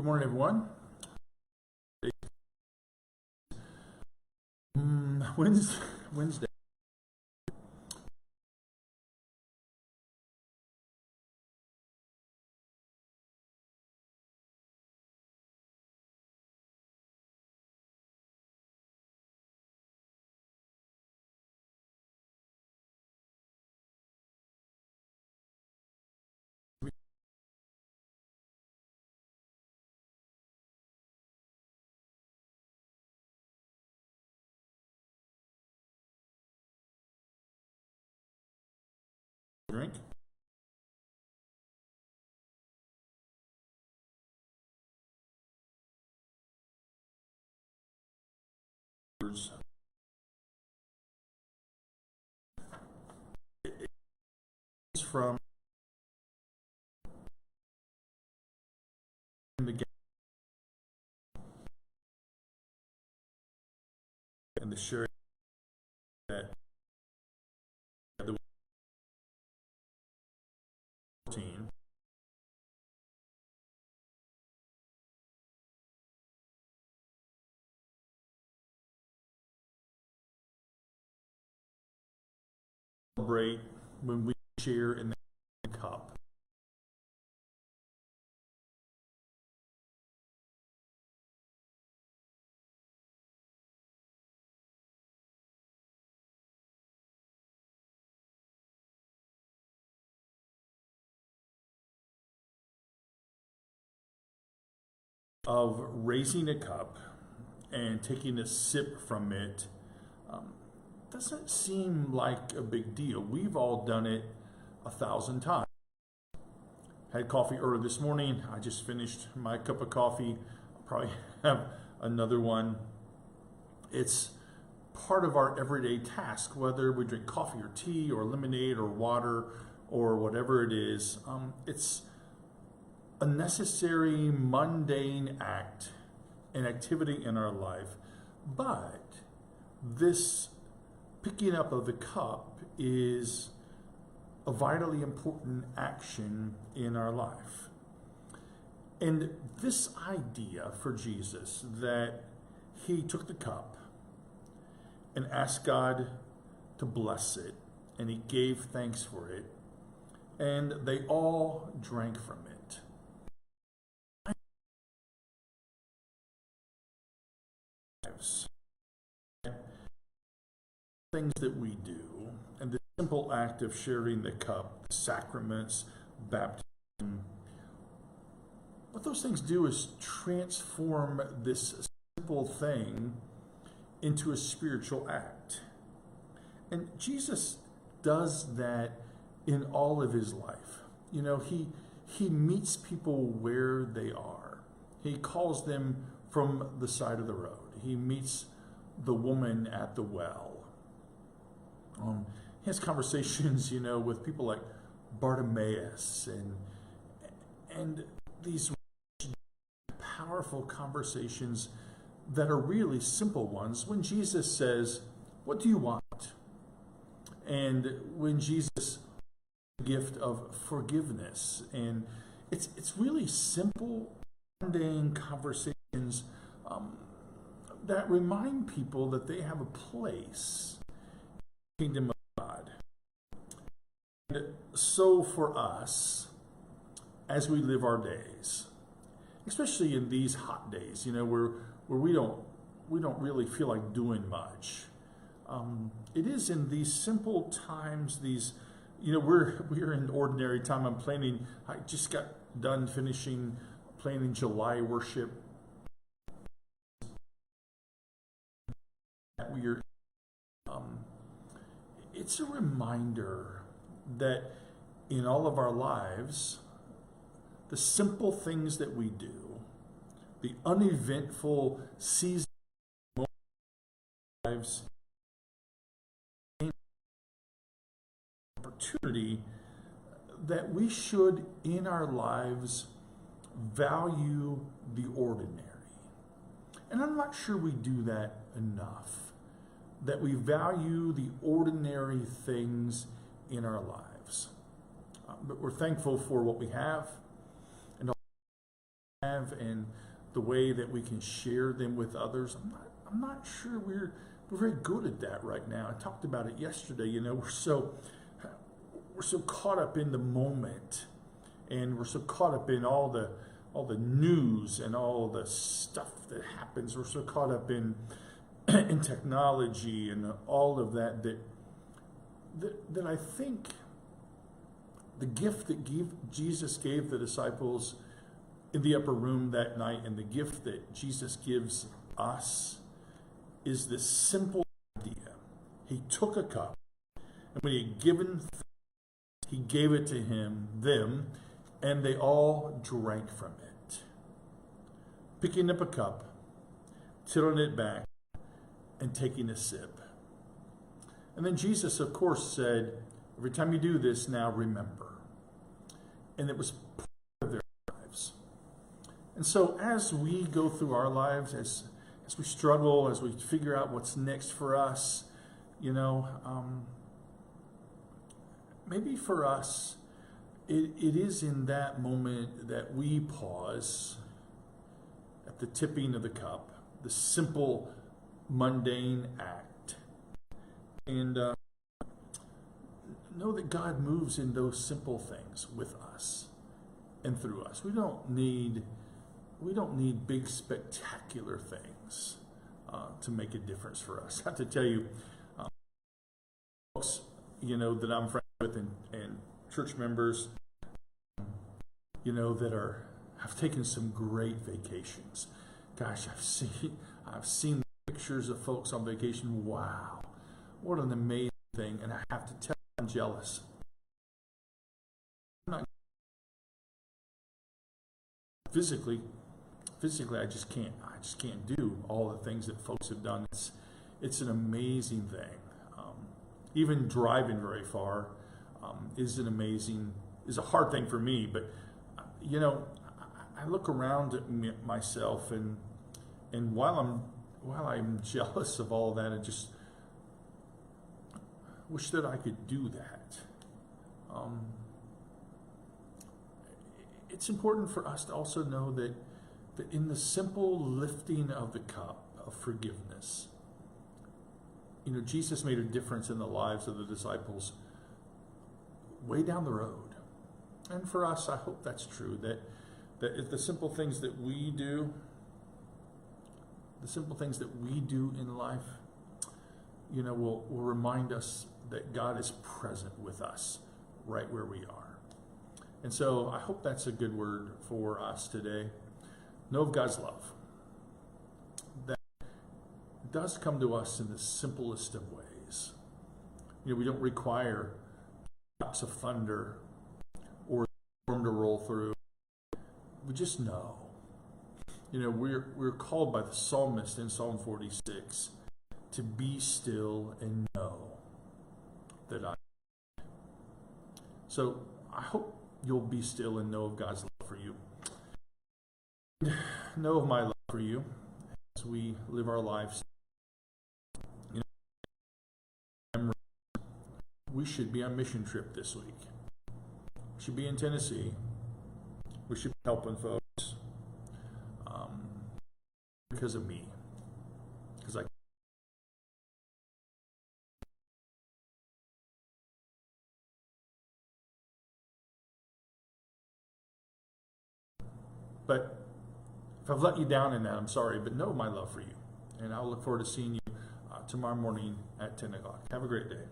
Good morning, everyone. Wednesday. Drink. It's from the and the sharing that the 14 celebrate when we share in the cup. Of raising a cup and taking a sip from it doesn't seem like a big deal. We've all done it 1,000 times. Had coffee early this morning. I just finished my cup of coffee. I'll probably have another one. It's part of our everyday task, whether we drink coffee or tea or lemonade or water or whatever it is. It's a necessary, mundane act, an activity in our life. But this picking up of the cup is a vitally important action in our life. And this idea for Jesus that he took the cup and asked God to bless it, and he gave thanks for it, and they all drank from it. Things that we do, and the simple act of sharing the cup, the sacraments, baptism, what those things do is transform this simple thing into a spiritual act. And Jesus does that in all of his life. You know, he meets people where they are. He calls them from the side of the road. He meets the woman at the well. He has conversations, with people like Bartimaeus and these powerful conversations that are really simple ones. When Jesus says, "What do you want?" And when Jesus the gift of forgiveness, and it's really simple, mundane conversations that remind people that they have a place kingdom of God. And so for us, as we live our days, especially in these hot days, where we don't really feel like doing much, it is in these simple times, these, we're in ordinary time. I just got done finishing planning July worship. We're it's a reminder that in all of our lives, the simple things that we do, the uneventful season of our lives, opportunity that we should in our lives value the ordinary. And I'm not sure we do that enough. That we value the ordinary things in our lives. But we're thankful for what we have and all we have. have and the way that we can share them with others. I'm not sure we're very good at that right now. I talked about it yesterday. We're so caught up in the moment, and we're so caught up in all the news and all the stuff that happens. We're so caught up in technology and all of that I think the gift that Jesus gave the disciples in the upper room that night, and the gift that Jesus gives us, is this simple idea. He took a cup, and when he had given thanks, he gave it to them, and they all drank from it. Picking up a cup, tilting it back, and taking a sip. And then Jesus, of course, said, every time you do this, now remember. And it was part of their lives. And so as we go through our lives, as we struggle, as we figure out what's next for us, maybe for us, it is in that moment that we pause at the tipping of the cup, the simple, mundane act, and know that God moves in those simple things with us and through us. We don't need big spectacular things to make a difference for us. I have to tell you, folks, that I'm friends with and church members, that have taken some great vacations. Gosh, I've seen pictures of folks on vacation. Wow, what an amazing thing! And I have to tell you, I'm jealous. I'm not physically, I just can't do all the things that folks have done. It's an amazing thing. Even driving very far is a hard thing for me. But I look around at myself, and while I'm jealous of all that, I just wish that I could do that. It's important for us to also know that in the simple lifting of the cup of forgiveness, Jesus made a difference in the lives of the disciples way down the road. And for us, I hope that's true, that the simple things that we do, in life, will remind us that God is present with us right where we are. And so I hope that's a good word for us today. Know of God's love that does come to us in the simplest of ways. We don't require claps of thunder or storm to roll through. We just know. We're called by the psalmist in Psalm 46 to be still and know that I am. So I hope you'll be still and know of God's love for you. Know of my love for you as we live our lives. We should be on mission trip this week. We should be in Tennessee. We should be helping folks because of me. But if I've let you down in that, I'm sorry, but know my love for you. And I'll look forward to seeing you tomorrow morning at 10 o'clock. Have a great day.